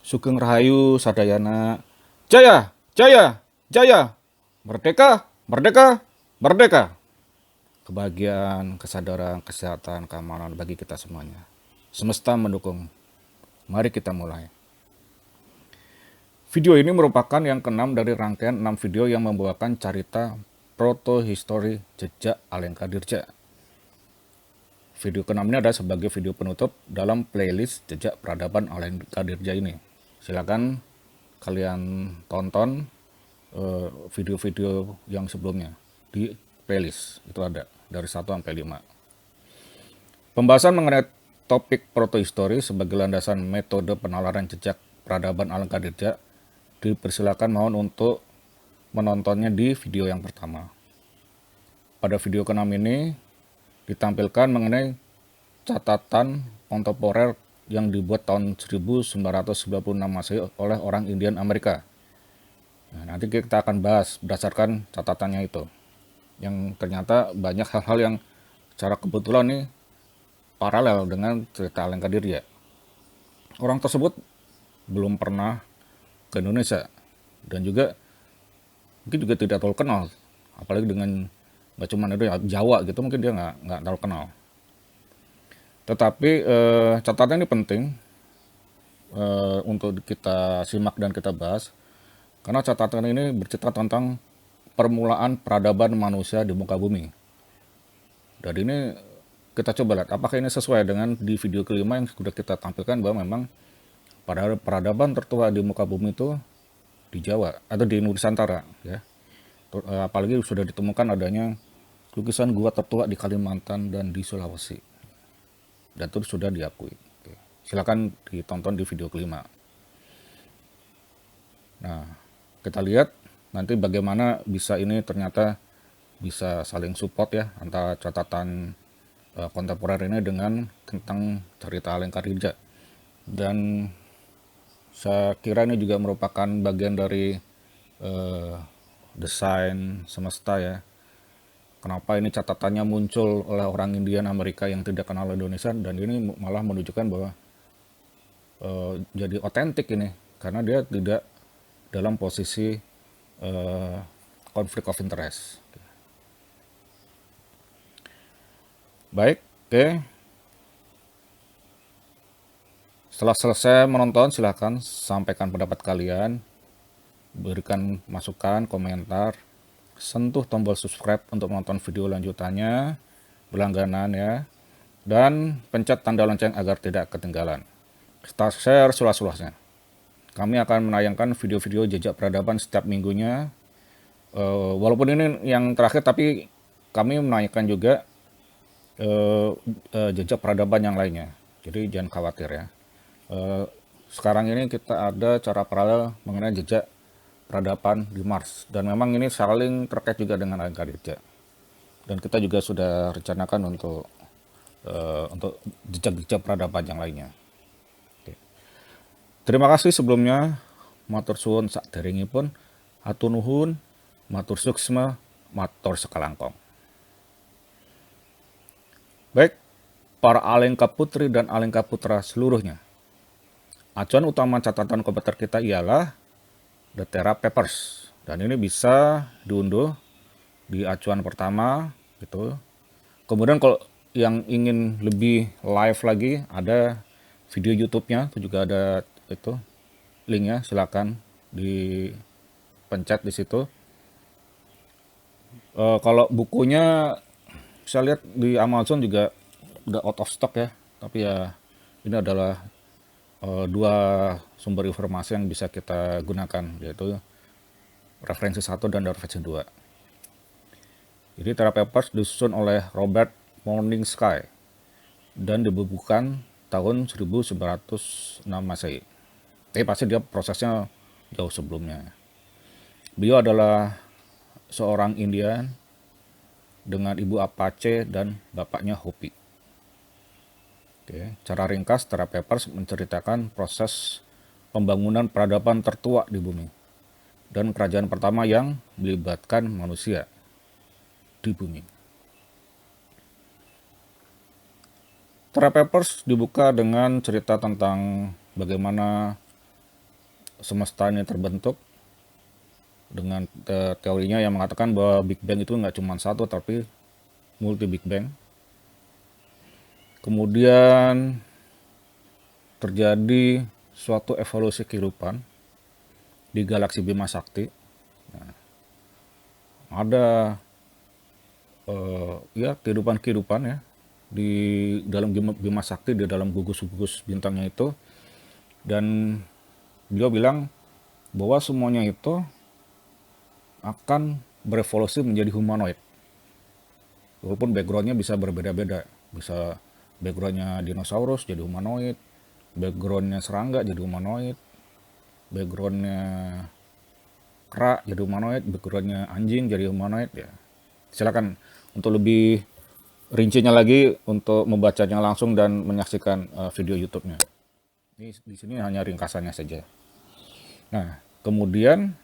Sugeng Rahayu Sadayana. Jaya, jaya, jaya. Merdeka, merdeka, merdeka. Kebahagiaan, kesadaran, kesehatan, keamanan bagi kita semuanya. Semesta mendukung. Mari kita mulai. Video ini merupakan yang keenam dari rangkaian 6 video yang membawakan cerita proto-history jejak Alengka Dirja. Video keenam ini adalah sebagai video penutup dalam playlist jejak peradaban Alengka Dirja ini. Silakan kalian tonton video-video yang sebelumnya di playlist, itu ada dari 1 sampai 5. Pembahasan mengenai topik protohistory sebagai landasan metode penalaran jejak peradaban Alengka Dirja dipersilakan mohon untuk menontonnya di video yang pertama. Pada video ke-6 ini ditampilkan mengenai catatan kontemporer yang dibuat tahun 1996 Masehi oleh orang Indian Amerika. Nah, nanti kita akan bahas berdasarkan catatannya itu. Yang ternyata banyak hal-hal yang secara kebetulan nih paralel dengan cerita Alengka Dirja. Orang tersebut belum pernah ke Indonesia dan juga mungkin juga tidak terlalu kenal, apalagi dengan nggak cuma itu ya, Jawa gitu, mungkin dia nggak terlalu kenal. Tetapi catatan ini penting untuk kita simak dan kita bahas, karena catatan ini bercerita tentang permulaan peradaban manusia di muka bumi. Dan ini kita coba lihat apakah ini sesuai dengan di video kelima yang sudah kita tampilkan, bahwa memang pada peradaban tertua di muka bumi itu di Jawa atau di Nusantara ya. Apalagi sudah ditemukan adanya lukisan gua tertua di Kalimantan dan di Sulawesi. Dan itu sudah diakui. Oke. Silakan ditonton di video kelima. Nah, kita lihat nanti bagaimana bisa ini ternyata bisa saling support ya antara catatan kontemporer ini dengan tentang cerita Alengka Dirja. Dan saya kira ini juga merupakan bagian dari desain semesta ya. Kenapa ini catatannya muncul oleh orang Indian Amerika yang tidak kenal Indonesia, dan ini malah menunjukkan bahwa jadi otentik ini karena dia tidak dalam posisi konflik of interest. Baik, oke. Setelah selesai menonton, silahkan sampaikan pendapat kalian, berikan masukan, komentar, sentuh tombol subscribe untuk menonton video lanjutannya, berlangganan ya, dan pencet tanda lonceng agar tidak ketinggalan. Kita share seluas-luasnya. Kami akan menayangkan video-video jejak peradaban setiap minggunya. Walaupun ini yang terakhir, tapi kami menayangkan juga jejak peradaban yang lainnya. Jadi jangan khawatir ya. Sekarang ini kita ada cara paralel mengenai jejak peradaban di Mars, dan memang ini saling terkait juga dengan Alengka Dirja. Dan kita juga sudah rencanakan untuk jejak-jejak peradaban yang lainnya. Oke. Terima kasih sebelumnya. Matur suwun saderengipun, hatur nuhun, matur suksma, matur sekalangkong. Baik, para Alengka Putri dan Alengka Putra seluruhnya. Acuan utama catatan komputer kita ialah The Terra Papers, dan ini bisa diunduh di acuan pertama gitu. Kemudian kalau yang ingin lebih live lagi, ada video YouTube-nya, itu juga ada itu linknya, silakan dipencet di situ. Kalau bukunya saya lihat di Amazon juga udah out of stock ya, tapi ya ini adalah dua sumber informasi yang bisa kita gunakan, yaitu referensi 1 dan referensi 2. Jadi Terra Papers disusun oleh Robert Morningsky dan dibukukan tahun 1906 Masehi. Tapi pasti dia prosesnya jauh sebelumnya. Beliau adalah seorang Indian dengan ibu Apache dan bapaknya Hopi. Oke, cara ringkas, Terra Papers menceritakan proses pembangunan peradaban tertua di bumi dan kerajaan pertama yang melibatkan manusia di bumi. Terra Papers dibuka dengan cerita tentang bagaimana semesta ini terbentuk dengan teorinya yang mengatakan bahwa Big Bang itu nggak cuma satu tapi multi Big Bang. Kemudian terjadi suatu evolusi kehidupan di galaksi Bima Sakti. Ada ya kehidupan-kehidupan ya di dalam Bima Sakti, di dalam gugus-gugus bintangnya itu. Dan beliau bilang bahwa semuanya itu akan berevolusi menjadi humanoid. Walaupun backgroundnya bisa berbeda-beda. Bisa backgroundnya dinosaurus jadi humanoid, backgroundnya serangga jadi humanoid, backgroundnya kera jadi humanoid, backgroundnya anjing jadi humanoid ya. Silakan untuk lebih rincinya lagi untuk membacanya langsung dan menyaksikan video YouTube-nya. Ini di sini hanya ringkasannya saja. Nah, kemudian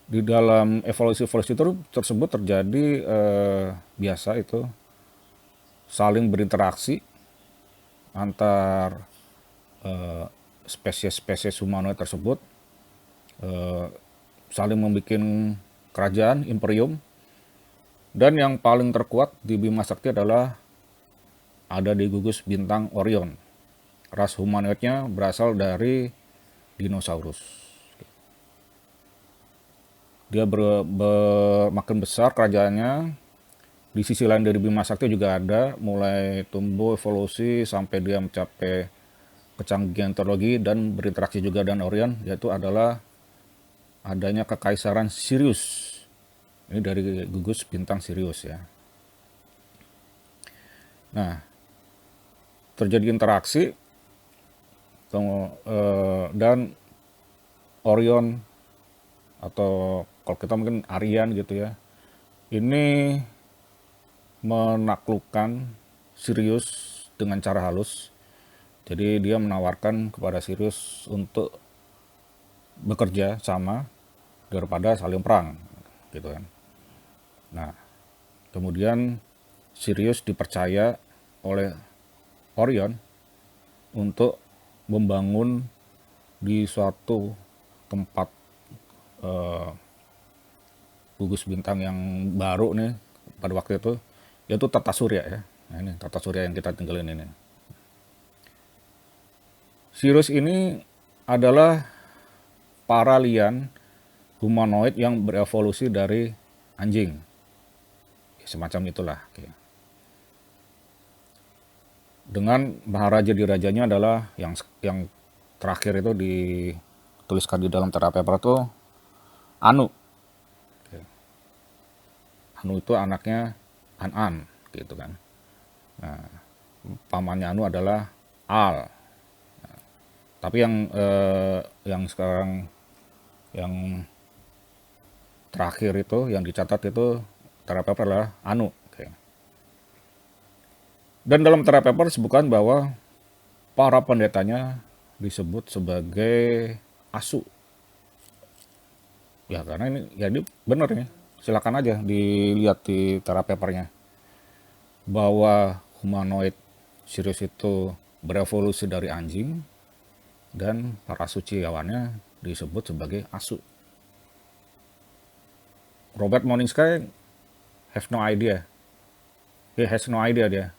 di dalam evolusi-evolusi tersebut terjadi biasa itu saling berinteraksi antar spesies-spesies humanoid tersebut, saling membuat kerajaan, imperium. Dan yang paling terkuat di Bima Sakti adalah ada di gugus bintang Orion. Ras humanoidnya berasal dari dinosaurus. Dia makin besar kerajaannya. Di sisi lain dari Bima Sakti juga ada, mulai tumbuh evolusi sampai dia mencapai kecanggihan teknologi dan berinteraksi juga dengan Orion, yaitu adalah adanya kekaisaran Sirius. Ini dari gugus bintang Sirius ya. Nah, terjadi interaksi dan Orion atau kalau kita mungkin Aryan gitu ya, ini menaklukkan Sirius dengan cara halus. Jadi dia menawarkan kepada Sirius untuk bekerja sama daripada saling perang gitu kan. Nah, kemudian Sirius dipercaya oleh Orion untuk membangun di suatu tempat gugus bintang yang baru nih pada waktu itu, yaitu tata surya ya. Nah, ini tata surya yang kita tinggalin ini. Sirius ini adalah paralian humanoid yang berevolusi dari anjing. Semacam itulah. Dengan maharaja dirajanya adalah yang terakhir itu dituliskan di dalam tera paper itu Anu. Anu itu anaknya An gitu kan. Nah, pamannya Anu adalah Al. Nah, tapi yang sekarang yang terakhir itu yang dicatat itu tera paper adalah Anu. Dan dalam tera paper disebutkan bahwa para pendetanya disebut sebagai asu. Ya karena ini ya ini benar nih. Silakan aja dilihat di tera papernya bahwa humanoid Sirius itu berevolusi dari anjing dan para suciawannya disebut sebagai asu. Robert Morningsky have no idea. He has no idea dia.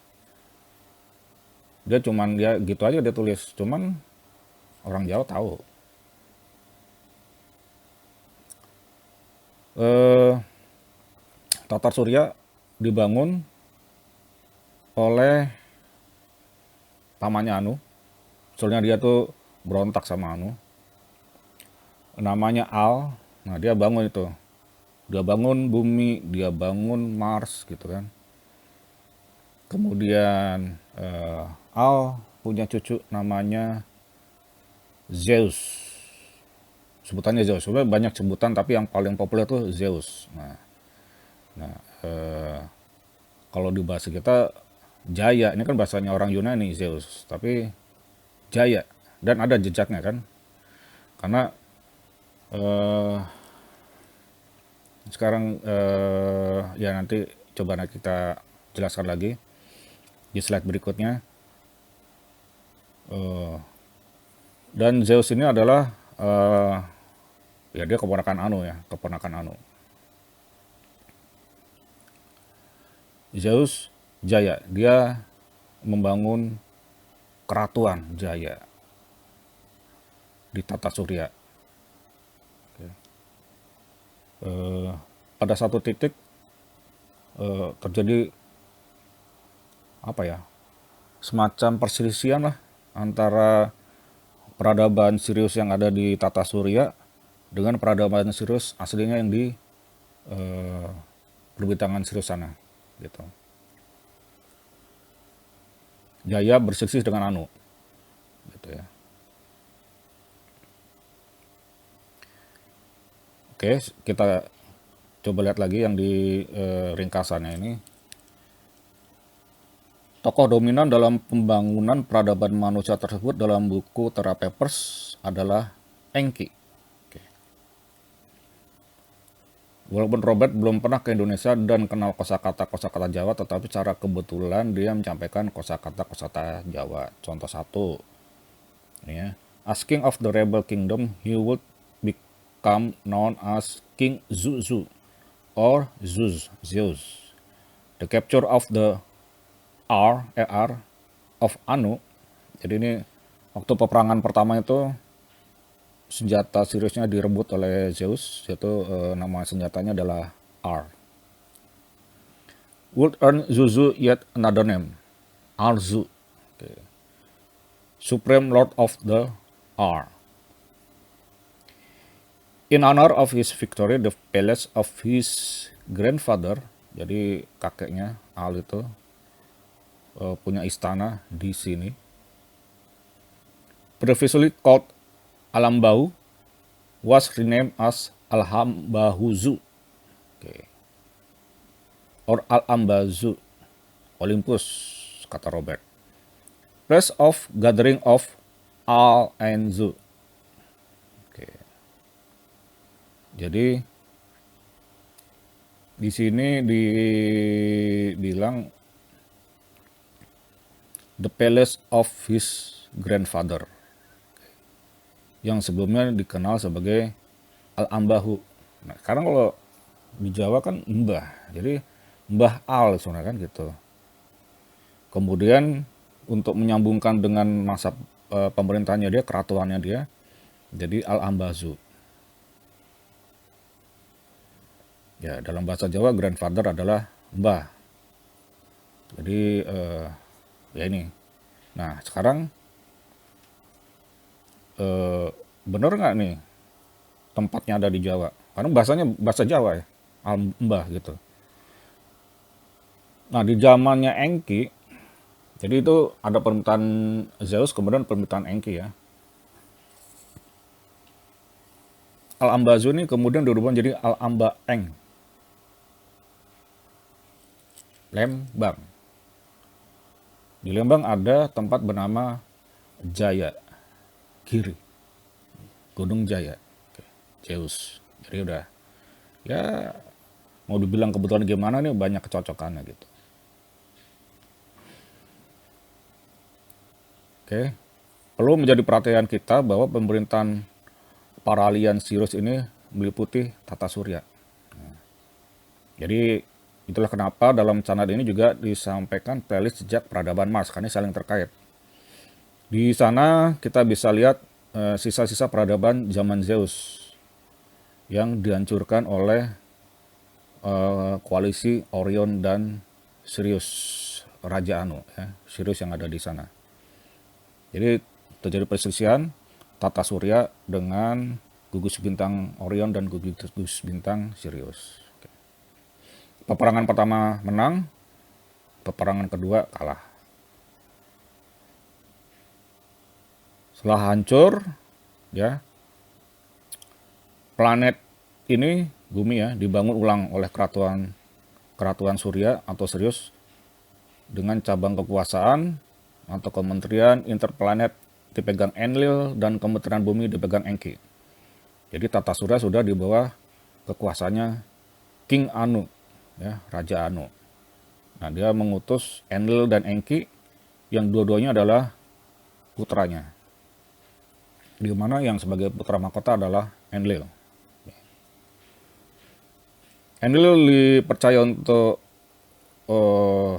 Dia cuman dia gitu aja dia tulis. Cuman orang Jawa tahu. Tata surya dibangun oleh pamannya Anu. Soalnya dia tuh berontak sama Anu. Namanya Al. Nah dia bangun itu. Dia bangun bumi, dia bangun Mars gitu kan. Kemudian Al punya cucu namanya Zeus. Sebutannya Zeus. Sebenarnya banyak sebutan tapi yang paling populer tuh Zeus. Nah kalau di bahasa kita Jaya, ini kan bahasanya orang Yunani Zeus, tapi Jaya dan ada jejaknya kan. Karena sekarang ya nanti coba kita jelaskan lagi di slide berikutnya. Dan Zeus ini adalah eh, ya dia keponakan Anu ya, keponakan Anu. Zeus Jaya, dia membangun keratuan Jaya di tata surya. Eh, pada satu titik terjadi apa ya, semacam perselisihan lah antara peradaban Sirius yang ada di tata surya dengan peradaban Sirius aslinya yang di eh, perbintangan Sirius sana gitu. Jaya berselisih dengan Anu gitu ya. Oke, kita coba lihat lagi yang di ringkasannya ini. Tokoh dominan dalam pembangunan peradaban manusia tersebut dalam buku Terra Papers adalah Enki. Oke. Walaupun Robert belum pernah ke Indonesia dan kenal kosakata Jawa, tetapi secara kebetulan dia menyampaikan kosakata Jawa. Contoh satu, ini ya. As king of the rebel kingdom, he would become known as King Zuzu or Zeus. The capture of the R of Anu. Jadi ini waktu peperangan pertama itu senjata Siriusnya direbut oleh Zeus, yaitu nama senjatanya adalah R. Would earn Zuzu yet another name, Arzu. Okay. Supreme Lord of the R. In honor of his victory, the palace of his grandfather, jadi kakeknya Al itu punya istana di sini. Previously called Alambau, was renamed as Alhambahuzu, okay. Or Al-Ambazu, Olympus, kata Robert. Place of gathering of Al and Zu. Okay. Jadi di sini dibilang the palace of his grandfather, yang sebelumnya dikenal sebagai Al-Ambahu. Nah, sekarang kalau di Jawa kan Mbah, jadi Mbah Al sebenarnya kan gitu. Kemudian untuk menyambungkan dengan masa pemerintahannya dia, keratuannya dia, jadi Al-Ambazu. Ya, dalam bahasa Jawa grandfather adalah Mbah. Jadi ya ini. Nah, sekarang bener nggak nih tempatnya ada di Jawa? Karena bahasanya bahasa Jawa ya, Mbah gitu. Nah, di zamannya Enki, jadi itu ada permintaan Zeus, kemudian permintaan Enki ya. Al-Ambazu ini kemudian dirubah jadi Al-Ambaeng, Lembang. Di Lembang ada tempat bernama Jaya Giri, Gunung Jaya, Zeus. Jadi udah, ya mau dibilang kebetulan gimana nih, banyak kecocokannya gitu. Oke, perlu menjadi perhatian kita bahwa pemerintahan paralian Sirius ini meliputi tata surya. Jadi itulah kenapa dalam channel ini juga disampaikan playlist sejak peradaban Mars, karena saling terkait. Di sana kita bisa lihat sisa-sisa peradaban zaman Zeus yang dihancurkan oleh koalisi Orion dan Sirius, Raja Anu, ya, Sirius yang ada di sana. Jadi terjadi perselisihan tata surya dengan gugus bintang Orion dan gugus bintang Sirius. Peperangan pertama menang, peperangan kedua kalah. Setelah hancur, ya, planet ini, bumi ya, dibangun ulang oleh keratuan Surya atau Sirius dengan cabang kekuasaan atau kementerian interplanet dipegang Enlil dan kementerian bumi dipegang Enki. Jadi tata surya sudah di bawah kekuasaannya King Anu, ya, Raja Anu. Nah, dia mengutus Enlil dan Enki yang dua-duanya adalah putranya. di mana yang sebagai putra mahkota adalah Enlil. Enlil dipercaya untuk eh,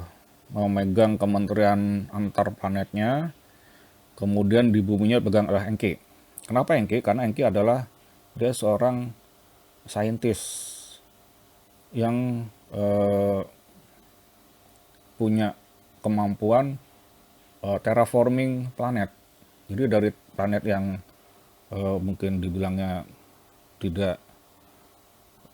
memegang kementerian antar planetnya, kemudian di buminya pegang oleh Enki. Kenapa Enki? Karena Enki adalah dia seorang saintis yang punya kemampuan terraforming planet. Jadi dari planet yang mungkin dibilangnya tidak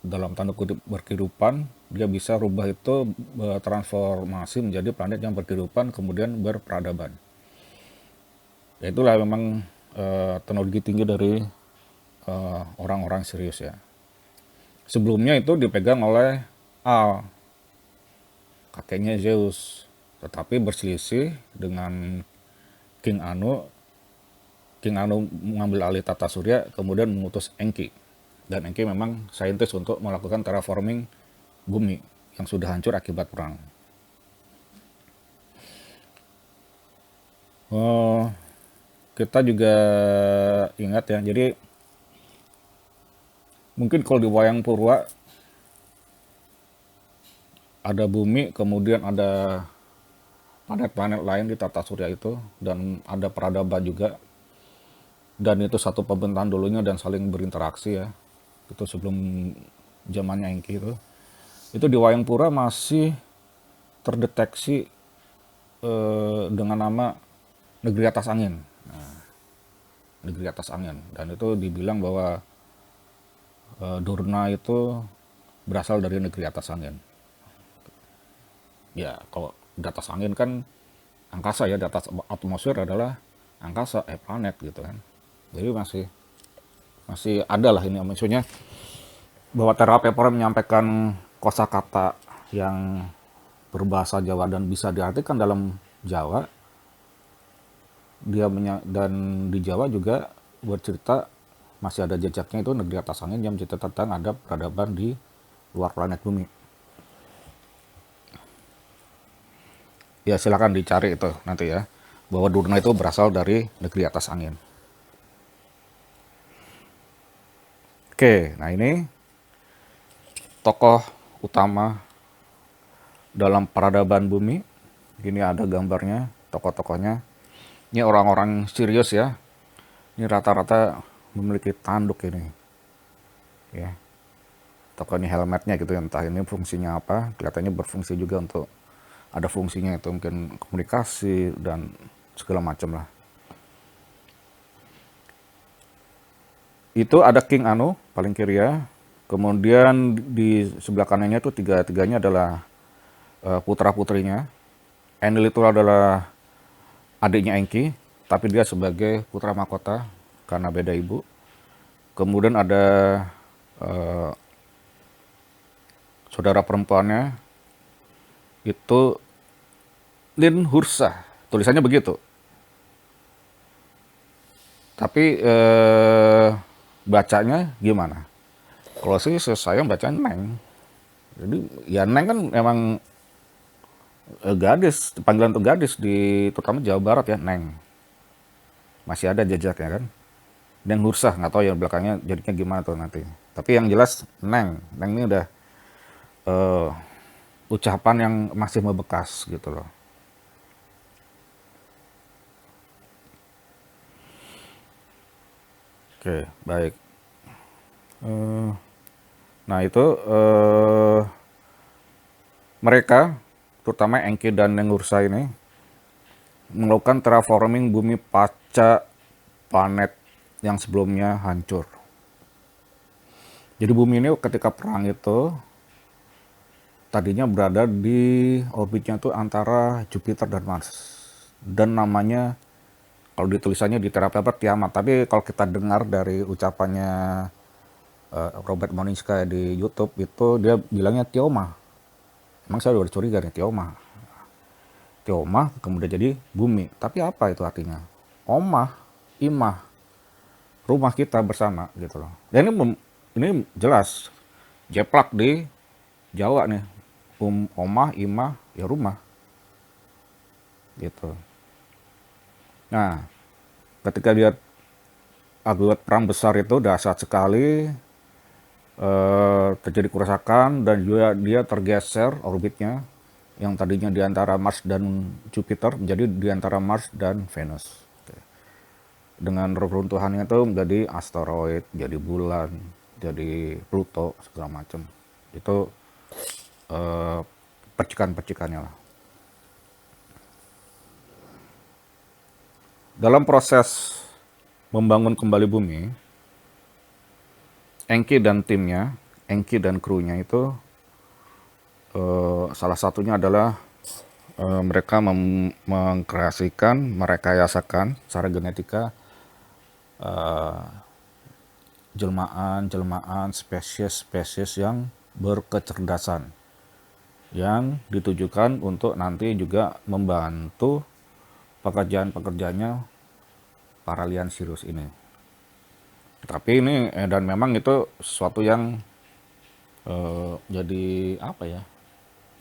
dalam tanda kutip berkehidupan, dia bisa rubah itu transformasi menjadi planet yang berkehidupan kemudian berperadaban. Ya itulah memang teknologi tinggi dari orang-orang serius ya. Sebelumnya itu dipegang oleh Al, kakeknya Zeus, tetapi berselisih dengan King Anu. King Anu mengambil alih tata surya, kemudian mengutus Enki. Dan Enki memang saintis untuk melakukan terraforming bumi yang sudah hancur akibat perang. Oh, kita juga ingat ya, jadi mungkin kalau di wayang purwa ada bumi, kemudian ada planet-planet lain di tata surya itu, dan ada peradaban juga, dan itu satu pemerintahan dulunya dan saling berinteraksi ya. Itu sebelum zamannya Enki itu di Wayangpura masih terdeteksi dengan nama negeri atas angin. Negeri atas angin, dan itu dibilang bahwa Durna itu berasal dari negeri atas angin. Ya kalau di atas angin kan angkasa ya, di atas atmosfer adalah angkasa, planet gitu kan. Jadi masih ada lah ini maksudnya bahwa Terra Paper menyampaikan kosakata yang berbahasa Jawa dan bisa diartikan dalam Jawa. Dan di Jawa juga bercerita masih ada jejaknya, itu negeri atas angin yang mencerita tentang ada peradaban di luar planet bumi. Ya silakan dicari itu nanti ya, bahwa Durna itu berasal dari negeri atas angin. Oke, nah ini tokoh utama dalam peradaban bumi. Gini ada gambarnya, tokoh-tokohnya. Ini orang-orang serius ya. Ini rata-rata memiliki tanduk ini. Ya. Tokoh ini helmetnya gitu, entah ini fungsinya apa. Kelihatannya berfungsi juga untuk ada fungsinya itu mungkin komunikasi dan segala macam lah. Itu ada King Anu paling kiri ya. Kemudian di sebelah kanannya itu tiga-tiganya adalah putra-putrinya. Enlil itu adalah adiknya Enki, tapi dia sebagai putra mahkota karena beda ibu. Kemudian ada saudara perempuannya itu Ninhursag, tulisannya begitu. Tapi bacanya gimana? Kalau sih saya bacanya Neng. Jadi ya Neng kan emang gadis, panggilan untuk gadis di terutama Jawa Barat ya, Neng. Masih ada jejaknya kan. Dan Hursah, nggak tahu ya belakangnya jadinya gimana tuh nanti. Tapi yang jelas Neng. Neng ini udah ucapan yang masih membekas gitu loh. Oke, baik. Nah itu mereka, terutama Enki dan Nengursa ini, melakukan terraforming bumi pasca planet yang sebelumnya hancur. Jadi bumi ini ketika perang itu tadinya berada di orbitnya itu antara Jupiter dan Mars. Dan namanya kalau ditulisannya di Terra Paper Tiamat, tapi kalau kita dengar dari ucapannya Robert Moniska di YouTube itu dia bilangnya Tioma. Emang saya udah curiga nih, Tioma. Tioma kemudian jadi bumi. Tapi apa itu artinya? Omah, imah, rumah kita bersama gitu loh. Dan ini jelas jeplak di Jawa nih. Omah, imah, ya rumah. Gitu. Nah, ketika dia akibat perang besar itu dahsyat sekali, terjadi kerusakan dan juga dia tergeser orbitnya yang tadinya di antara Mars dan Jupiter menjadi di antara Mars dan Venus. Dengan reruntuhannya itu menjadi asteroid, jadi bulan, jadi Pluto segala macam. Itu eh, percikan-percikannya lah. Dalam proses membangun kembali bumi, Enki dan timnya, Enki dan krunya itu salah satunya adalah mereka mengkreasikan, merekayasakan secara genetika jelmaan-jelmaan spesies-spesies yang berkecerdasan yang ditujukan untuk nanti juga membantu pekerjaan-pekerjaannya para alien Sirius ini. Tapi ini dan memang itu sesuatu yang jadi apa ya?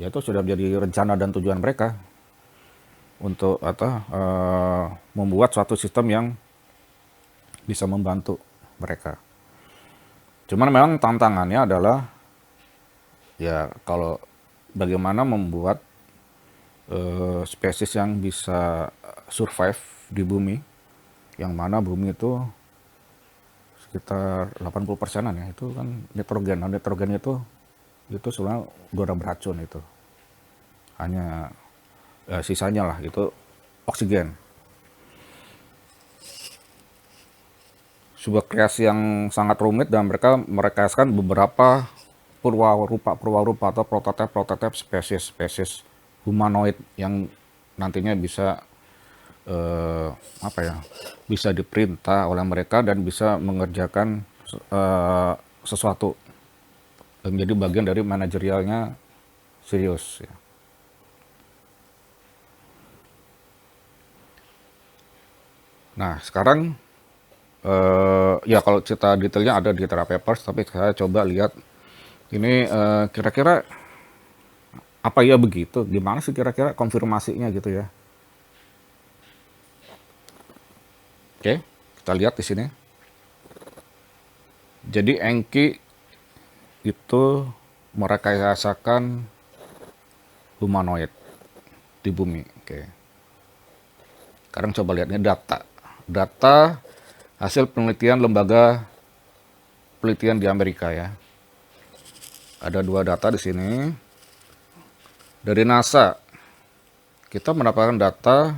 Ya itu sudah menjadi rencana dan tujuan mereka untuk membuat suatu sistem yang bisa membantu mereka. Cuman memang tantangannya adalah ya kalau bagaimana membuat spesies yang bisa survive di bumi, yang mana bumi itu sekitar 80%-an ya, itu kan nitrogen. Nah, nitrogen itu sebenarnya udah beracun itu. Hanya sisanya lah itu oksigen. Sebuah kreasi yang sangat rumit dan mereka merekayaskan beberapa purwarupa atau prototipe spesies humanoid yang nantinya bisa bisa diperintah oleh mereka dan bisa mengerjakan sesuatu menjadi bagian dari manajerialnya Sirius ya. Nah sekarang ya kalau cerita detailnya ada di Terra Papers, tapi saya coba lihat ini kira-kira apa ya begitu, gimana sih kira-kira konfirmasinya gitu ya. Oke, kita lihat di sini. Jadi Enki itu merekayasakan humanoid di bumi. Oke. Sekarang coba lihat ini data hasil penelitian lembaga penelitian di Amerika ya. Ada 2 data di sini. Dari NASA, kita mendapatkan data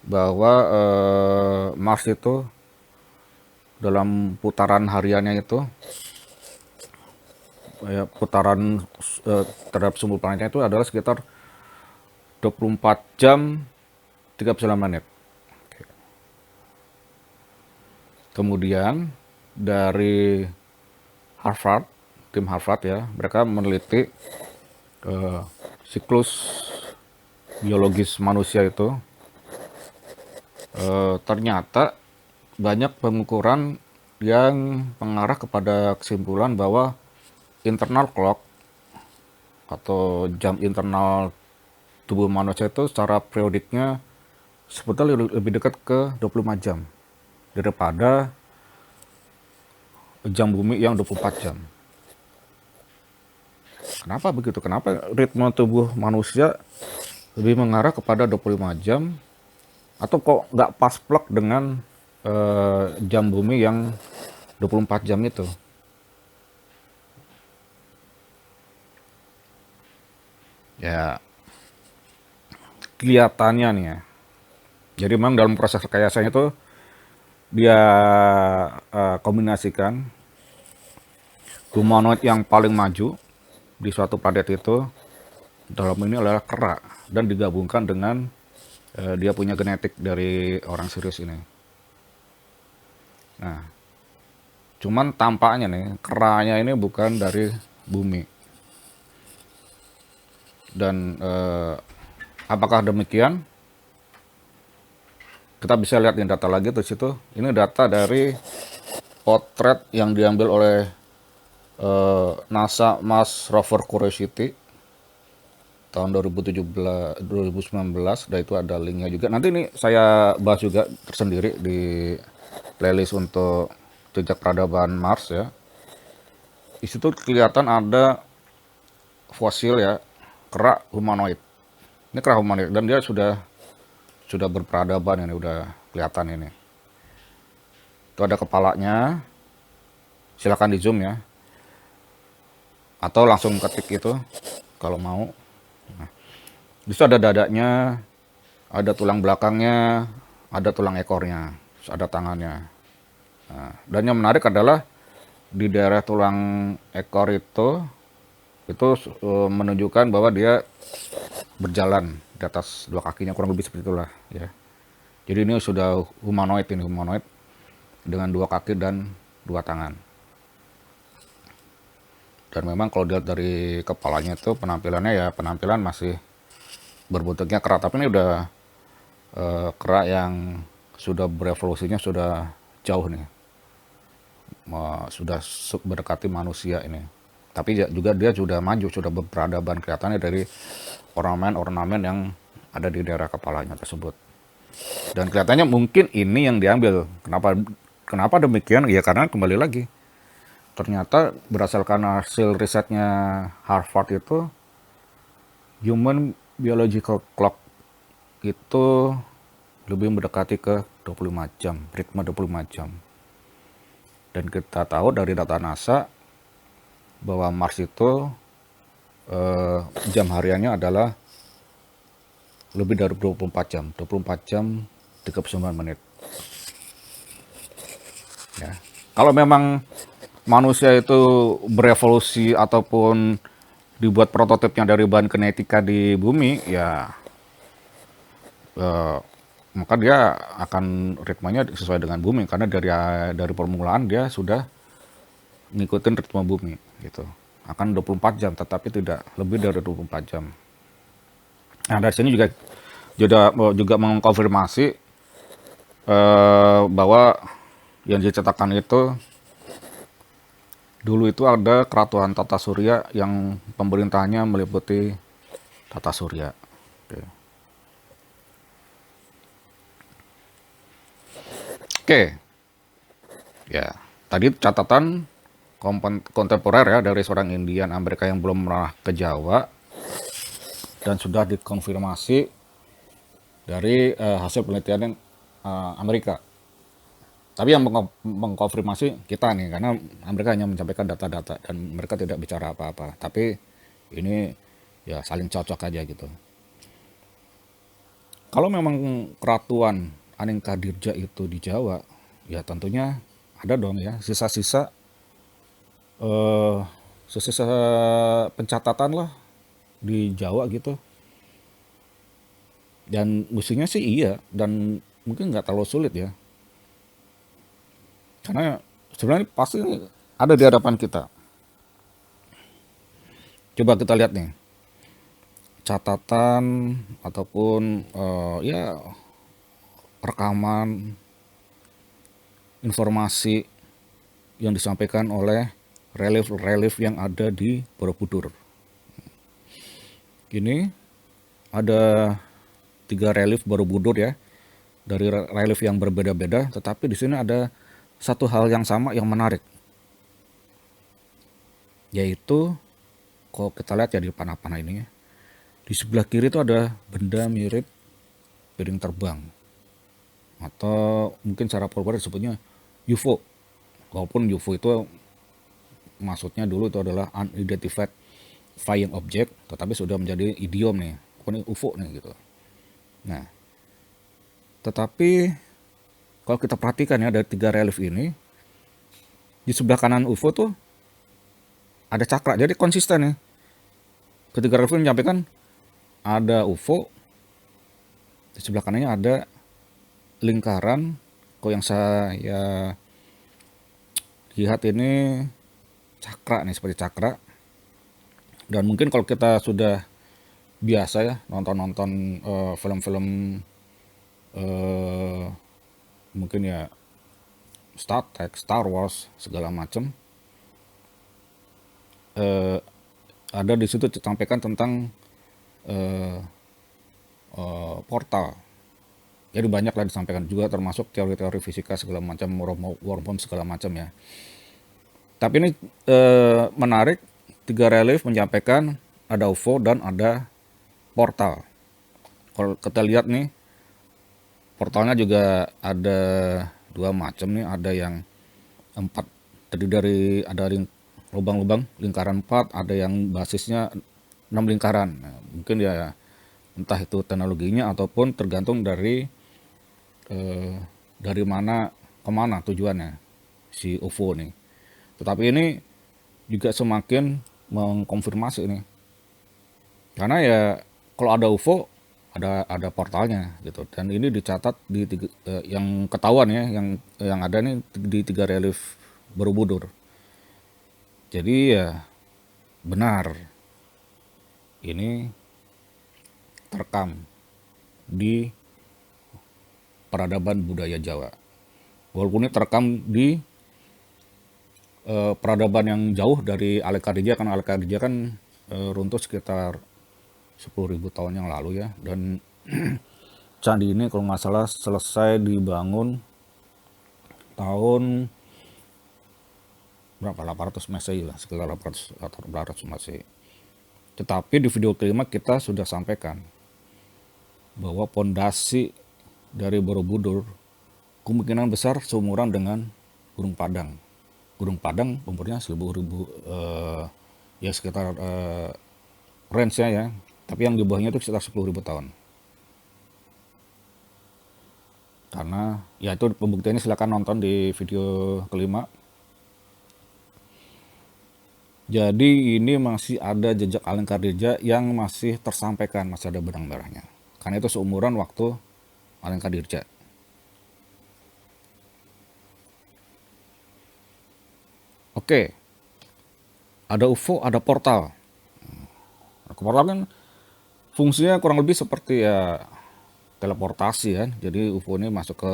bahwa Mars itu dalam putaran hariannya itu, ya, putaran terhadap sumbu planetnya itu adalah sekitar 24 jam 39 menit. Kemudian dari Harvard, tim Harvard ya, mereka meneliti siklus biologis manusia itu, ternyata banyak pengukuran yang mengarah kepada kesimpulan bahwa internal clock atau jam internal tubuh manusia itu secara periodiknya sebetulnya lebih dekat ke 25 jam daripada jam bumi yang 24 jam. Kenapa begitu? Kenapa ritme tubuh manusia lebih mengarah kepada 25 jam atau kok nggak pas plek dengan jam bumi yang 24 jam itu? Ya, kelihatannya nih ya. Jadi memang dalam proses rekayasa itu dia kombinasikan humanoid yang paling maju di suatu planet itu dalam ini adalah kera dan digabungkan dengan dia punya genetik dari orang Sirius ini. Nah, cuman tampaknya nih keranya ini bukan dari bumi. Dan apakah demikian? Kita bisa lihat di data lagi tuh situ. Ini data dari potret yang diambil oleh NASA Mars Rover Curiosity tahun 2019, dan itu ada linknya juga. Nanti ini saya bahas juga tersendiri di playlist untuk jejak peradaban Mars ya. Di situ kelihatan ada fosil ya, kera humanoid. Ini kera humanoid dan dia sudah berperadaban ini, udah kelihatan ini. Itu ada kepalanya, silakan di zoom ya, atau langsung ketik itu kalau mau. Nah, di situ ada dadanya, ada tulang belakangnya, ada tulang ekornya, ada tangannya. Nah, dan yang menarik adalah di daerah tulang ekor itu menunjukkan bahwa dia berjalan di atas dua kakinya, kurang lebih seperti itulah ya. Jadi ini sudah humanoid, ini humanoid dengan dua kaki dan dua tangan. Dan memang kalau dilihat dari kepalanya itu penampilannya ya penampilan masih berbentuknya kera, tapi ini udah kera yang sudah berevolusinya sudah jauh nih, sudah mendekati manusia ini. Tapi juga dia sudah maju, sudah berperadaban, kelihatannya dari ornamen-ornamen yang ada di daerah kepalanya tersebut. Dan kelihatannya mungkin ini yang diambil. Kenapa demikian? Ya karena kembali lagi, ternyata berdasarkan hasil risetnya Harvard itu, human biological clock itu lebih mendekati ke 25 jam, ritme 25 jam. Dan kita tahu dari data NASA bahwa Mars itu jam hariannya adalah lebih dari 24 jam, 24 jam 39 menit. Ya. Kalau memang manusia itu berevolusi ataupun dibuat prototipnya dari bahan kinetika di bumi, ya maka dia akan ritmenya sesuai dengan bumi, karena dari permulaan dia sudah ngikutin ritme bumi gitu. Akan 24 jam, tetapi tidak lebih dari 24 jam. Nah, dari sini juga mengkonfirmasi bahwa yang diceritakan itu dulu itu ada kerajaan Tata Surya yang pemerintahnya meliputi Tata Surya. Oke. Oke. Ya, tadi catatan kontemporer ya dari seorang Indian Amerika yang belum pernah ke Jawa dan sudah dikonfirmasi dari hasil penelitian Amerika. Tapi yang mengkonfirmasi kita nih, karena Amerika hanya menyampaikan data-data dan mereka tidak bicara apa-apa. Tapi ini ya saling cocok aja gitu. Kalau memang keratuan Aningkadirja itu di Jawa, ya tentunya ada dong ya sisa-sisa sisa pencatatan lah di Jawa gitu. Dan mestinya sih iya, dan mungkin nggak terlalu sulit ya. Karena sebenarnya pasti ada di hadapan kita. Coba kita lihat nih, catatan ataupun ya rekaman informasi yang disampaikan oleh relief-relief yang ada di Borobudur. Ini ada 3 relief Borobudur ya, dari relief yang berbeda-beda, tetapi di sini ada satu hal yang sama yang menarik, yaitu kalau kita lihat ya di panah-panah ini ya, di sebelah kiri itu ada benda mirip piring terbang, atau mungkin secara populer disebutnya UFO. Walaupun UFO itu maksudnya dulu itu adalah unidentified flying object, tetapi sudah menjadi idiom nih, ini UFO nih gitu. Nah, tetapi kalau kita perhatikan ya dari 3 relief ini, di sebelah kanan UFO tuh ada cakra, jadi konsisten nih. Ketiga relief ini menyampaikan ada UFO, di sebelah kanannya ada lingkaran. Kok yang saya lihat ini cakra nih, seperti cakra. Dan mungkin kalau kita sudah biasa ya nonton film-film mungkin ya Star Trek, Star Wars segala macam, ada di situ disampaikan tentang portal. Jadi banyak lah disampaikan juga, termasuk teori-teori fisika segala macam, wormhole segala macam ya. Tapi ini menarik, tiga relief menyampaikan ada UFO dan ada portal. Kalau kita lihat nih, portalnya juga ada dua macam nih, ada yang 4 terdiri dari ada lubang-lubang lingkaran 4, ada yang basisnya 6 lingkaran. Nah, mungkin ya entah itu teknologinya ataupun tergantung dari mana kemana tujuannya si UFO nih. Tetapi ini juga semakin mengkonfirmasi ini, karena ya kalau ada UFO ada portalnya gitu, dan ini dicatat di yang ketahuan ya, yang ada nih di tiga relief Borobudur. Jadi ya benar ini terekam di peradaban budaya Jawa. Walaupun ini terekam di peradaban yang jauh dari Alekarija, karena Alekarija kan runtuh sekitar 10.000 tahun yang lalu ya. Dan candi ini kalau nggak salah selesai dibangun tahun berapa, 800 Masehi lah, sekitar 800 atau 800 Masehi. Tetapi di video kelima kita sudah sampaikan bahwa pondasi dari Borobudur kemungkinan besar seumuran dengan Gunung Padang. Gunung Padang umurnya 1000 ya sekitar range-nya ya. Tapi yang di bawahnya itu sekitar 10.000 tahun. Karena ya itu pembuktiannya, silakan nonton di video kelima. Jadi ini masih ada jejak Alengka yang masih tersampaikan, masih ada benang merahnya. Karena itu seumuran waktu Alengka. Oke, ada UFO, ada portal. Portal kan fungsinya kurang lebih seperti ya teleportasi kan. Jadi UFO ini masuk ke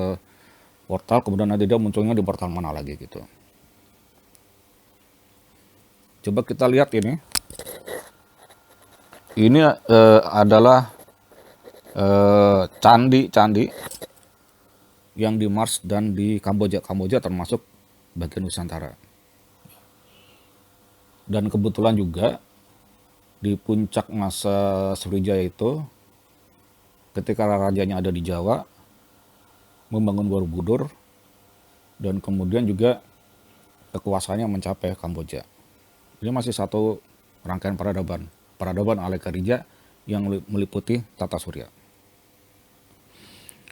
portal, kemudian nanti dia munculnya di portal mana lagi gitu. Coba kita lihat ini. Ini adalah candi-candi yang di Mars dan di Kamboja. Kamboja termasuk bagian Nusantara. Dan kebetulan juga di puncak masa Sriwijaya itu, ketika rajanya ada di Jawa, membangun Borobudur, dan kemudian juga kekuasaannya mencapai Kamboja. Ini masih satu rangkaian peradaban Alekarija yang meliputi tata surya.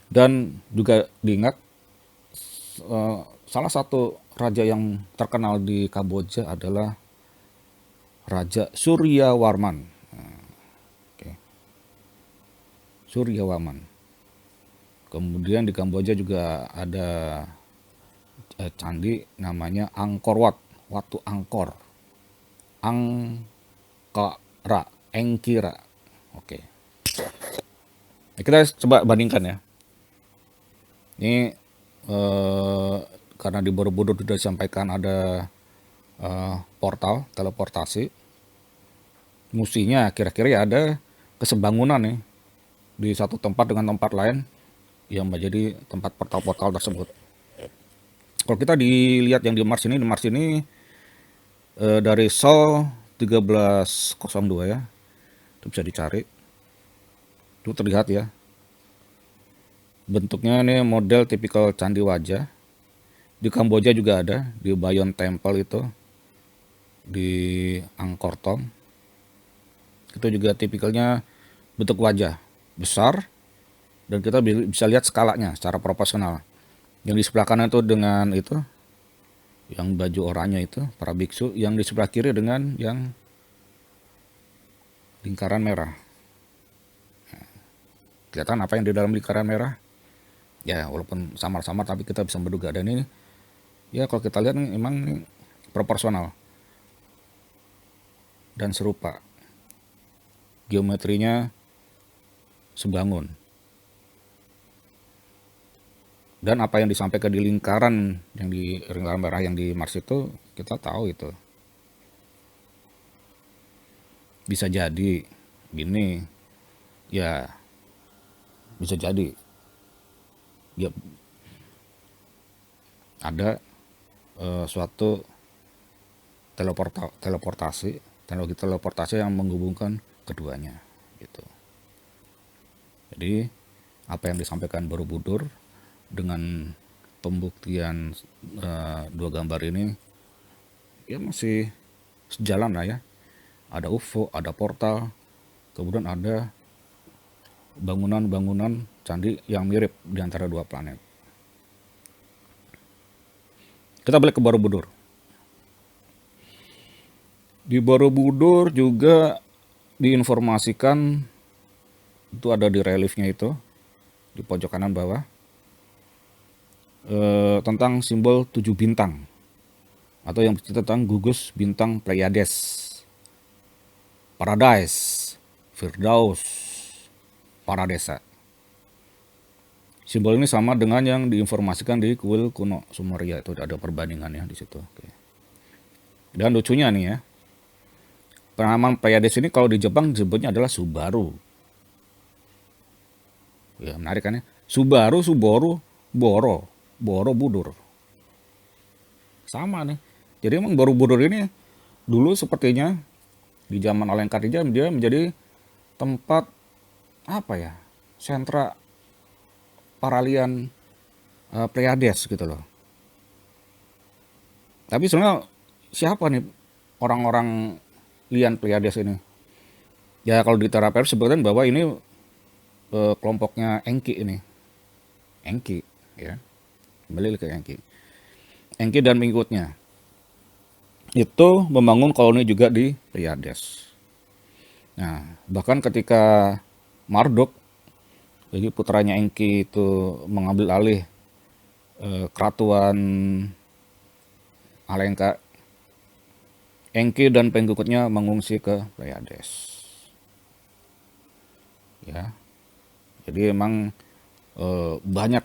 Dan juga diingat, salah satu raja yang terkenal di Kamboja adalah Raja Suryawarman. Suryawarman. Kemudian di Kamboja juga ada candi namanya Angkor Wat, Watu Angkor. Engkira. Oke. Kita coba bandingkan ya. Ini karena di Borobudur sudah disampaikan ada portal teleportasi, mestinya kira-kira ya ada kesebangunan nih di satu tempat dengan tempat lain yang menjadi tempat portal-portal tersebut. Kalau kita dilihat yang di Mars ini dari Sol 1302 ya, itu bisa dicari, itu terlihat ya bentuknya ini model tipikal candi wajah. Di Kamboja juga ada, di Bayon Temple itu, di Angkor Thom, itu juga tipikalnya bentuk wajah besar, dan kita bisa lihat skalanya secara proporsional. Yang di sebelah kanan itu dengan itu yang baju oranye itu para biksu, yang di sebelah kiri dengan yang lingkaran merah. Kelihatan apa yang di dalam lingkaran merah? Ya walaupun samar-samar tapi kita bisa menduga. Dan ini ya kalau kita lihat memang ini proporsional dan serupa, geometrinya sebangun. Dan apa yang disampaikan di lingkaran merah yang di Mars itu, kita tahu itu bisa jadi gini ya, bisa jadi Ya, ada suatu teknologi teleportasi yang menghubungkan keduanya gitu. Jadi apa yang disampaikan Borobudur dengan pembuktian dua gambar ini ya masih sejalan lah ya. Ada UFO, ada portal, kemudian ada bangunan-bangunan candi yang mirip di antara dua planet. Kita balik ke Borobudur. Di Borobudur juga diinformasikan, itu ada di reliefnya itu di pojok kanan bawah, tentang simbol 7 bintang atau yang bercerita tentang gugus bintang Pleiades, Paradise, Firdaus, Paradesa. Simbol ini sama dengan yang diinformasikan di kuil kuno Sumeria, itu ada perbandingannya di situ. Oke. Dan lucunya nih ya, penamaan Pleiades ini kalau di Jepang disebutnya adalah Subaru. Ya menarik kan ya. Subaru, Suboru, Boro, Borobudur. Sama nih. Jadi emang Borobudur ini dulu sepertinya di zaman Alengkadija dia menjadi tempat apa ya, sentra paralian Pleiades gitu loh. Tapi sebenarnya siapa nih orang-orang lian Pleiades ini? Ya kalau di Terapers sebutkan bahwa ini kelompoknya Enki ini. Enki ya. Kembali ke Enki. Enki dan pengikutnya itu membangun koloni juga di Pleiades. Nah, bahkan ketika Marduk, jadi putranya Enki itu mengambil alih keratuan Alengka, Enki dan pengikutnya mengungsi ke Pleiades. Ya, jadi emang banyak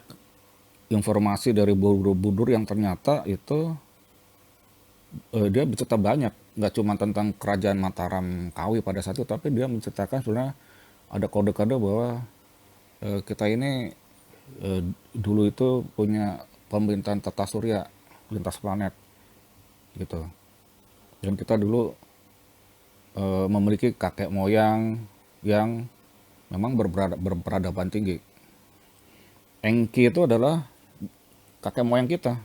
informasi dari Borobudur yang ternyata itu dia bercerita banyak, nggak cuma tentang kerajaan Mataram Kawi pada saat itu, tapi dia menceritakan sebenarnya ada kode-kode bahwa kita ini dulu itu punya pemerintahan tata surya lintas planet gitu, dan kita dulu memiliki kakek moyang yang memang berperadaban tinggi. Enki itu adalah kakek moyang kita,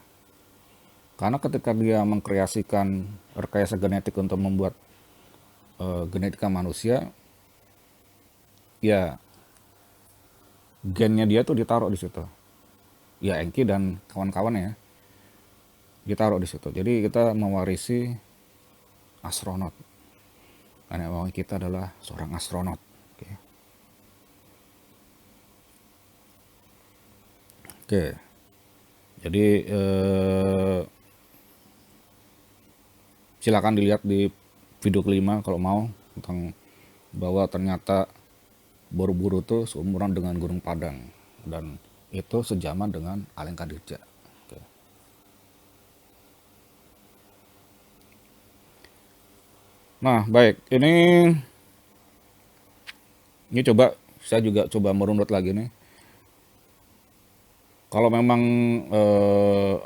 karena ketika dia mengkreasikan rekayasa genetik untuk membuat genetika manusia, ya gennya dia tuh ditaruh di situ. Ya Enki dan kawan-kawannya ya, ditaruh di situ. Jadi kita mewarisi astronot. Karena memang kita adalah seorang astronot. Oke. Oke. Jadi silakan dilihat di video kelima kalau mau, tentang bahwa ternyata Borobudur itu seumuran dengan Gunung Padang dan itu sejaman dengan Alengkadirja. Oke. Nah, baik, ini coba saya juga coba merunut lagi nih. Kalau memang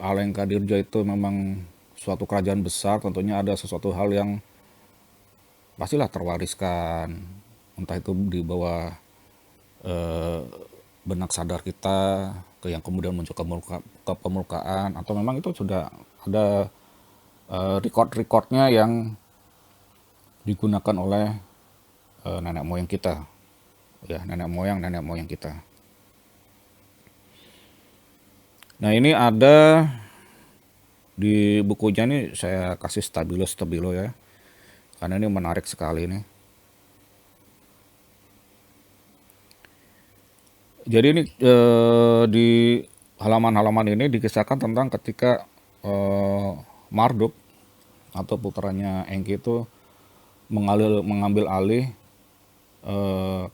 Alengkadirja itu memang suatu kerajaan besar, tentunya ada sesuatu hal yang pastilah terwariskan, entah itu di bawah benak sadar kita ke yang kemudian muncul ke permukaan, atau memang itu sudah ada record-recordnya yang digunakan oleh nenek moyang kita, ya nenek moyang kita. Nah ini ada di bukunya nih, saya kasih stabilo ya, karena ini menarik sekali nih. Jadi ini di halaman-halaman ini dikisahkan tentang ketika Marduk atau putranya Enki itu mengambil alih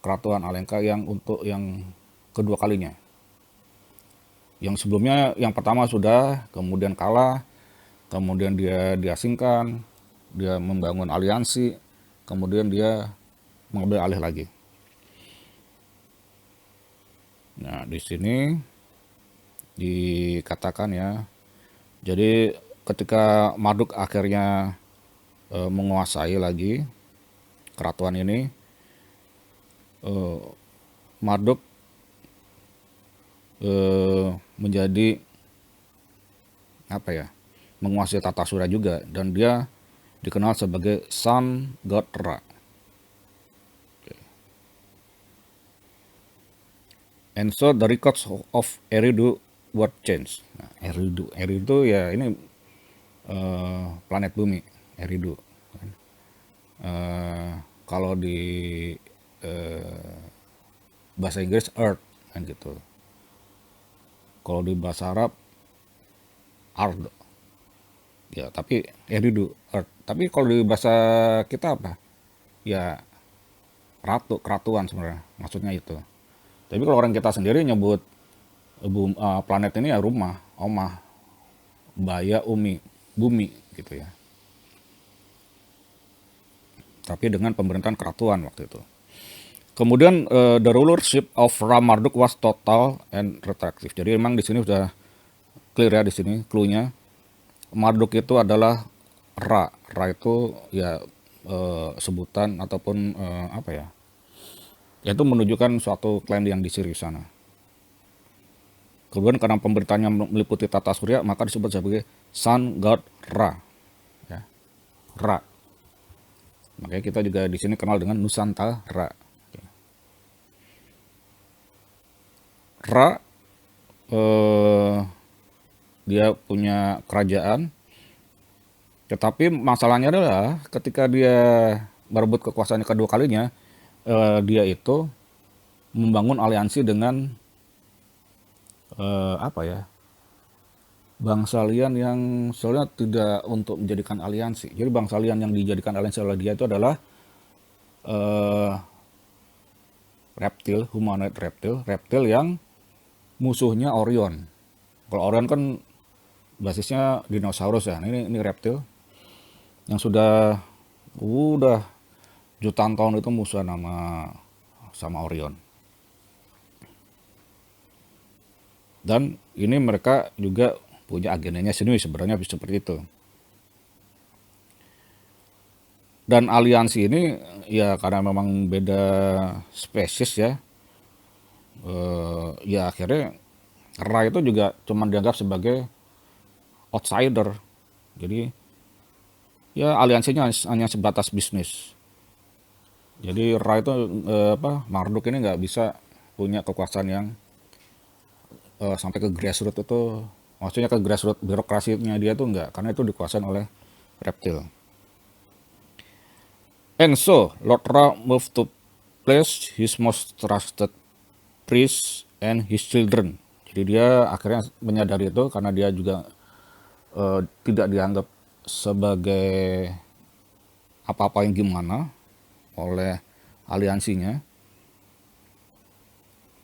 keratuan Alengka yang untuk yang kedua kalinya. Yang sebelumnya, yang pertama sudah, kemudian kalah, kemudian dia diasingkan, dia membangun aliansi, kemudian dia mengambil alih lagi. Nah, di sini dikatakan ya. Jadi ketika Marduk akhirnya menguasai lagi keratuan ini, Marduk menjadi apa ya, menguasai tata surya juga, dan dia dikenal sebagai Sun God Ra. And so the records of Eridu were changed. Nah, Eridu ya ini planet bumi, Eridu. Kalau di bahasa Inggris Earth kan gitu. Kalau di bahasa Arab Ard. Ya, tapi Eridu Earth. Tapi kalau di bahasa kita apa? Ya keratuan sebenarnya. Maksudnya itu. Tapi kalau orang kita sendiri nyebut planet ini ya rumah, omah, baya, umi, bumi gitu ya. Tapi dengan pemerintahan keratuan waktu itu. Kemudian the rulership of Ra Marduk was total and retractive. Jadi memang di sini sudah clear ya, di sini clue-nya. Marduk itu adalah Ra. Ra itu ya sebutan ataupun apa ya? Yaitu menunjukkan suatu klaim yang di Sirius sana. Kemudian karena pemberitaannya meliputi tata surya, maka disebut sebagai Sun God Ra. Ya. Ra. Makanya kita juga di sini kenal dengan Nusantara. Ra dia punya kerajaan, tetapi masalahnya adalah ketika dia merebut kekuasaan kedua kalinya, dia itu membangun aliansi dengan apa ya, bangsa Lian yang sebenarnya tidak untuk menjadikan aliansi. Jadi bangsa Lian yang dijadikan aliansi oleh dia itu adalah reptil, humanoid reptil yang musuhnya Orion. Kalau Orion kan basisnya dinosaurus ya. Ini reptil yang sudah jutaan tahun itu musuhan sama Orion. Dan ini mereka juga punya agendanya sendiri sebenarnya seperti itu. Dan aliansi ini ya karena memang beda spesies ya, ya akhirnya Ra itu juga cuma dianggap sebagai outsider. Jadi ya aliansinya hanya sebatas bisnis. Jadi Ra itu Marduk ini nggak bisa punya kekuasaan yang sampai ke grassroots itu, maksudnya ke grassroots birokrasinya dia tuh enggak, karena itu dikuasain oleh reptil. And so Lord Ra moved to place his most trusted priests and his children. Jadi dia akhirnya menyadari itu karena dia juga tidak dianggap sebagai apa-apa yang gimana oleh aliansinya,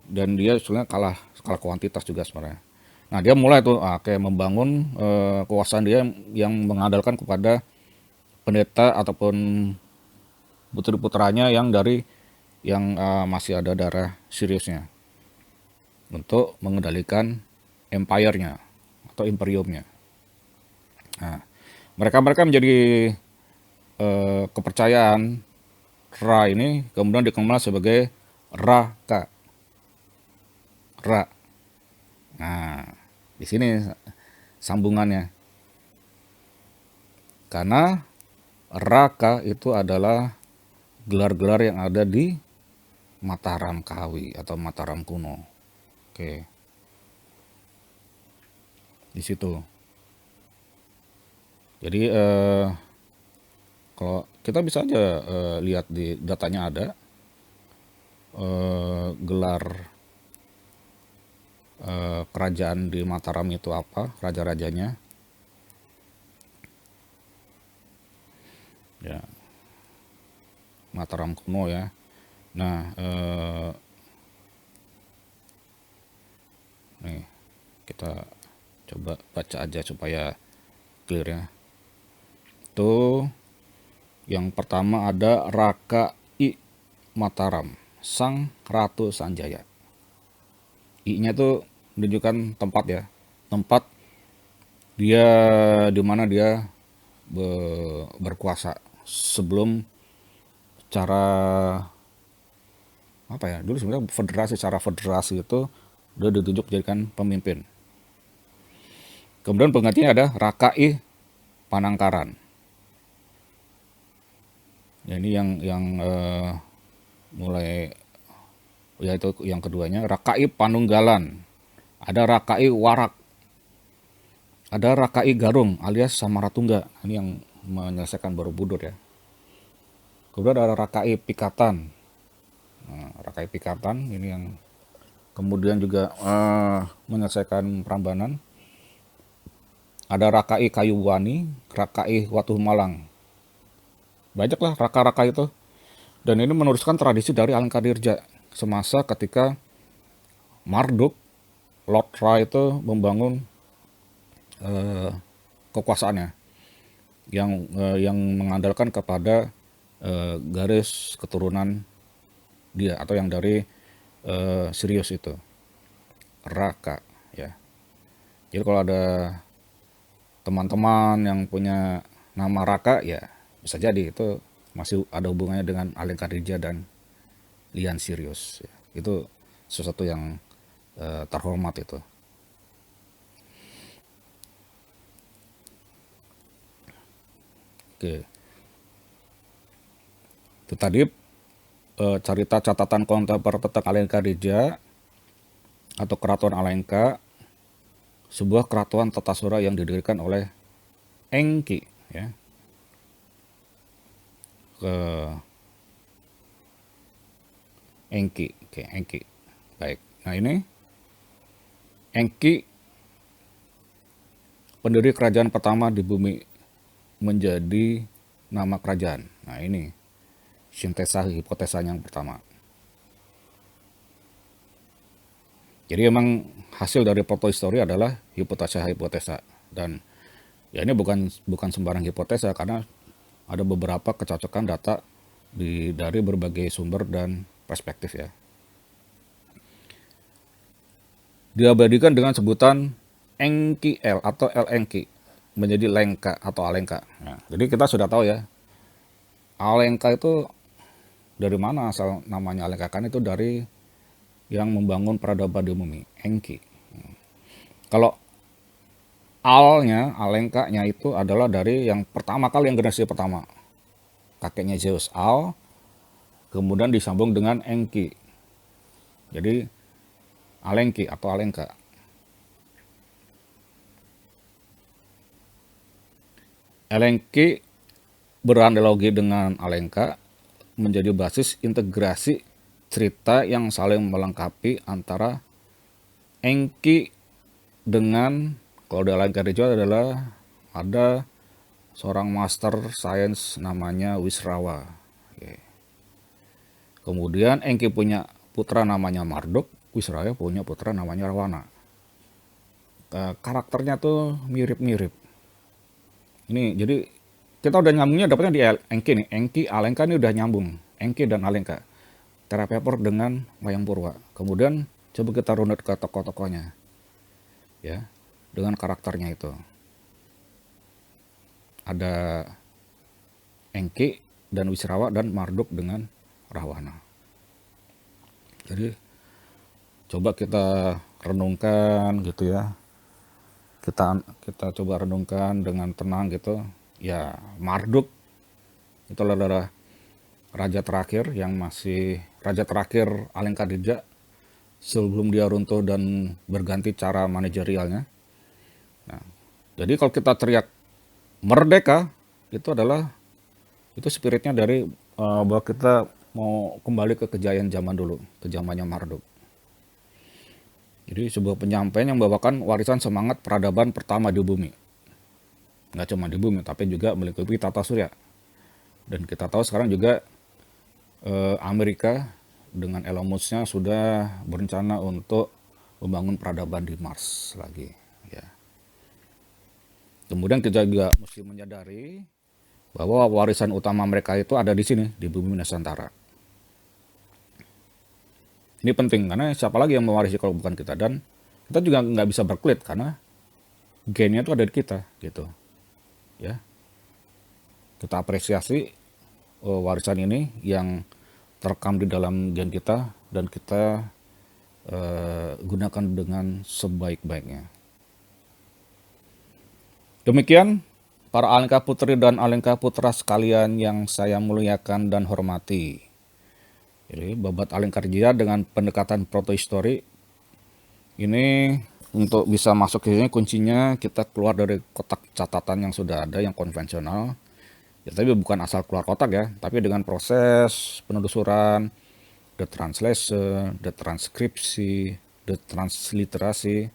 dan dia sebenarnya kalah kuantitas juga sebenarnya. Nah dia mulai tuh kayak membangun kekuasaan dia yang mengandalkan kepada pendeta ataupun putri-putranya yang masih ada darah Siriusnya untuk mengendalikan empire-nya atau imperiumnya. Nah, mereka menjadi kepercayaan Ra ini kemudian dikenal sebagai Raka. Ra. Nah, di sini sambungannya. Karena Raka itu adalah gelar-gelar yang ada di Mataram Kawi atau Mataram kuno. Oke. Di situ. Jadi kalau kita bisa aja lihat di datanya ada gelar kerajaan di Mataram itu apa, raja-rajanya. Ya. Mataram kuno ya. Nah, nih kita coba baca aja supaya clear ya. Tuh yang pertama ada Raka I Mataram, Sang Ratu Sanjaya. I-nya tuh menunjukkan tempat ya, tempat dia di mana dia berkuasa sebelum cara apa ya, dulu sebenarnya secara federasi itu udah ditunjuk jadikan pemimpin. Kemudian penggantinya ada Rakai Panangkaran. Ya, ini yang mulai, yaitu yang keduanya Rakai Panunggalan. Ada Rakai Warak, ada Rakai Garung alias Samaratungga. Ini yang menyelesaikan Borobudur ya. Kemudian ada Rakai Pikatan. Nah, Rakai Pikatan ini yang kemudian juga menyelesaikan Prambanan. Ada Rakai Kayuwani, Rakai Watuh Malang. Banyaklah raka-raka itu. Dan ini meneruskan tradisi dari Alengkadirja semasa ketika Marduk, Lord Ra itu membangun kekuasaannya yang mengandalkan kepada garis keturunan dia atau yang dari Sirius itu, Raka ya. Jadi kalau ada teman-teman yang punya nama Raka ya bisa jadi itu masih ada hubungannya dengan Alengkadirja dan Lian Sirius ya. Itu sesuatu yang terhormat itu. Oke. Itu tadi cerita catatan kontemporer tentang Alengkadirja atau Keraton Alengka, sebuah keraton Tatasura yang didirikan oleh Engki ya. Engki, oke, Engki. Baik. Nah, ini Engki pendiri kerajaan pertama di bumi menjadi nama kerajaan. Nah, ini sintesa hipotesanya yang pertama. Jadi emang hasil dari protohistori adalah hipotesa dan ya ini bukan sembarang hipotesa karena ada beberapa kecocokan data dari berbagai sumber dan perspektif ya. Diabadikan dengan sebutan Engki L atau L Engki menjadi Lengka atau Alengka. Nah, jadi kita sudah tahu ya, Alengka itu dari mana asal namanya Alengka, kan itu dari yang membangun peradaban di bumi, Engki. Kalau Alnya, Alengkanya itu adalah dari yang pertama kali, yang generasi pertama. Kakeknya Zeus, Al, kemudian disambung dengan Engki. Jadi Alengki atau Alengka. Alengki beranalogi dengan Alengka menjadi basis integrasi cerita yang saling melengkapi antara Engki dengan, kalau di Alengkadirja adalah ada seorang master sains namanya Wisrawa. Kemudian Engki punya putra namanya Marduk, Wisrawa punya putra namanya Rawana. Karakternya tuh mirip-mirip. Ini jadi kita udah nyambungnya dapatnya di Engki nih. Engki Alengka ini udah nyambung. Engki dan Alengka. Terapaper dengan Wayang Purwa. Kemudian coba kita runut ke tokoh-tokohnya. Ya, dengan karakternya itu. Ada Engki dan Wisrawa dan Marduk dengan Rawana. Jadi coba kita renungkan gitu ya. Kita coba renungkan dengan tenang gitu. Ya, Marduk itu adalah raja terakhir Alengkadirja sebelum dia runtuh dan berganti cara manajerialnya. Nah, jadi kalau kita teriak merdeka, itu spiritnya dari bahwa kita mau kembali ke kejayaan zaman dulu, ke zamannya Marduk. Jadi sebuah penyampaian yang membawakan warisan semangat peradaban pertama di bumi. Nggak cuma di bumi, tapi juga melingkupi tata surya. Dan kita tahu sekarang juga Amerika dengan Elon Musk-nya sudah berencana untuk membangun peradaban di Mars lagi. Ya. Kemudian kita juga mesti menyadari bahwa warisan utama mereka itu ada di sini, di bumi Nusantara. Ini penting karena siapa lagi yang mewarisi kalau bukan kita, dan kita juga nggak bisa berkelit karena gennya itu ada di kita gitu ya. Kita apresiasi warisan ini yang terekam di dalam gen kita dan kita gunakan dengan sebaik-baiknya. Demikian para alengka putri dan alengka putra sekalian yang saya muliakan dan hormati. Jadi babat alengka Dirja dengan pendekatan protohistori ini untuk bisa masuk ke sini kuncinya kita keluar dari kotak catatan yang sudah ada yang konvensional. Ya, tapi bukan asal keluar kotak ya, tapi dengan proses penelusuran, the translation, the transkripsi, the transliterasi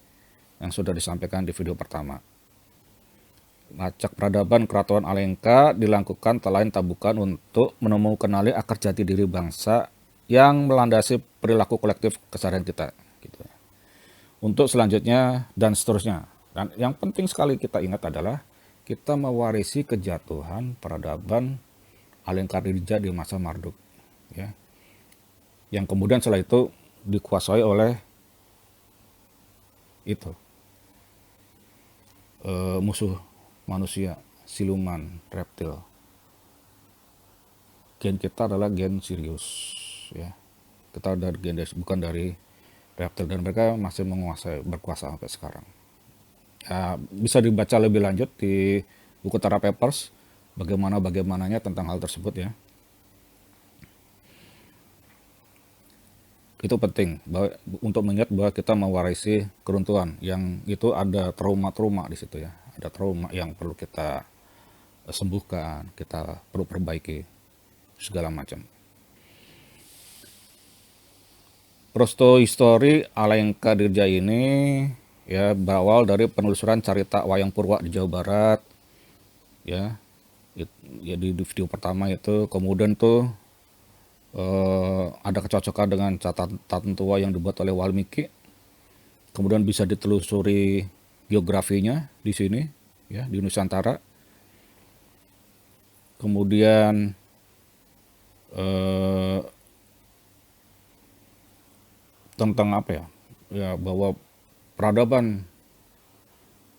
yang sudah disampaikan di video pertama. Lacak peradaban Keraton Alengka dilakukan telain tabukan untuk menemukan akar jati diri bangsa yang melandasi perilaku kolektif keseharian kita. Gitu. Untuk selanjutnya dan seterusnya. Dan yang penting sekali kita ingat adalah kita mewarisi kejatuhan peradaban Alengka Dirja di masa Marduk. Ya. Yang kemudian setelah itu dikuasai oleh itu musuh manusia, siluman, reptil. Gen kita adalah gen Sirius. Ya. Kita dari gen bukan dari reptil dan mereka masih menguasai berkuasa sampai sekarang. Bisa dibaca lebih lanjut di buku Tara Papers bagaimananya tentang hal tersebut ya. Itu penting untuk mengingat bahwa kita mewarisi keruntuhan yang itu ada trauma-trauma di situ ya. Ada trauma yang perlu kita sembuhkan, kita perlu perbaiki segala macam. Protohistori Alengka Dirja ini ya berawal dari penelusuran carita wayang purwa di Jawa Barat ya di video pertama itu. Kemudian tuh ada kecocokan dengan catatan tua yang dibuat oleh Walmiki, kemudian bisa ditelusuri geografinya di sini ya di Nusantara. Kemudian tentang apa ya bahwa peradaban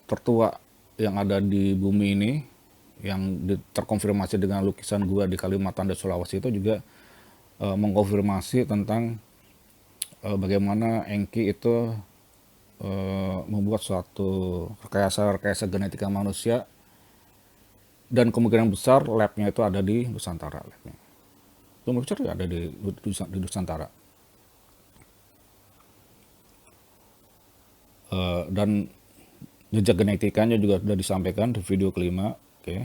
tertua yang ada di bumi ini yang terkonfirmasi dengan lukisan gua di Kalimantan dan Sulawesi itu juga mengkonfirmasi tentang bagaimana Enki itu membuat suatu rekayasa genetika manusia dan kemungkinan besar labnya itu ada di Nusantara. Kemungkinan besar ada di Nusantara. Dan jejak genetikanya juga sudah disampaikan di video kelima. Oke.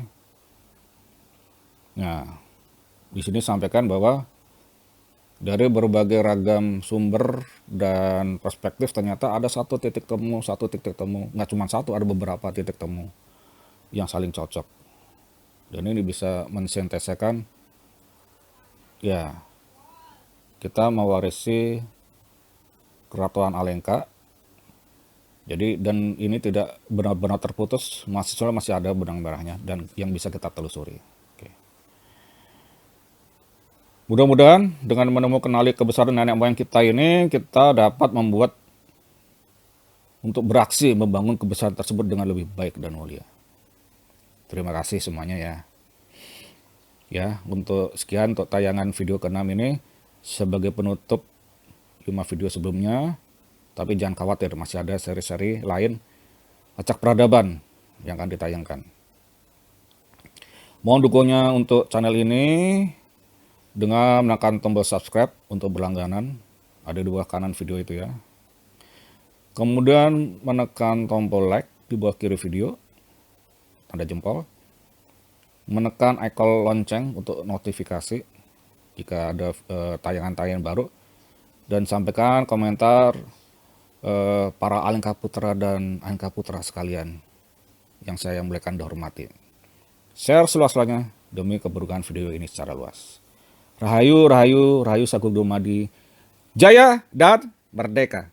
Nah, di sini sampaikan bahwa dari berbagai ragam sumber dan perspektif ternyata ada satu titik temu, nggak cuma satu, ada beberapa titik temu yang saling cocok. Dan ini bisa mensintesakan ya kita mewarisi Keraton Alengka. Jadi dan ini tidak benar-benar terputus, masih ada benang merahnya dan yang bisa kita telusuri. Mudah-mudahan dengan menemukan kebesaran nenek moyang kita ini, kita dapat membuat untuk beraksi membangun kebesaran tersebut dengan lebih baik dan mulia. Terima kasih semuanya ya. Ya, untuk sekian untuk tayangan video ke-6 ini sebagai penutup 5 video sebelumnya. Tapi jangan khawatir, masih ada seri-seri lain acak peradaban yang akan ditayangkan. Mohon dukungannya untuk channel ini dengan menekan tombol subscribe untuk berlangganan, ada di bawah kanan video itu ya. Kemudian menekan tombol like di bawah kiri video, tanda jempol. Menekan ikon lonceng untuk notifikasi jika ada tayangan-tayangan baru. Dan sampaikan komentar para alengka putra dan alengka putra sekalian yang saya muliakan dan hormati. Share seluas-luasnya demi keberuntungan video ini secara luas. Rahayu, Rahayu, Rahayu Sagung Dumadi, Jaya dan Merdeka.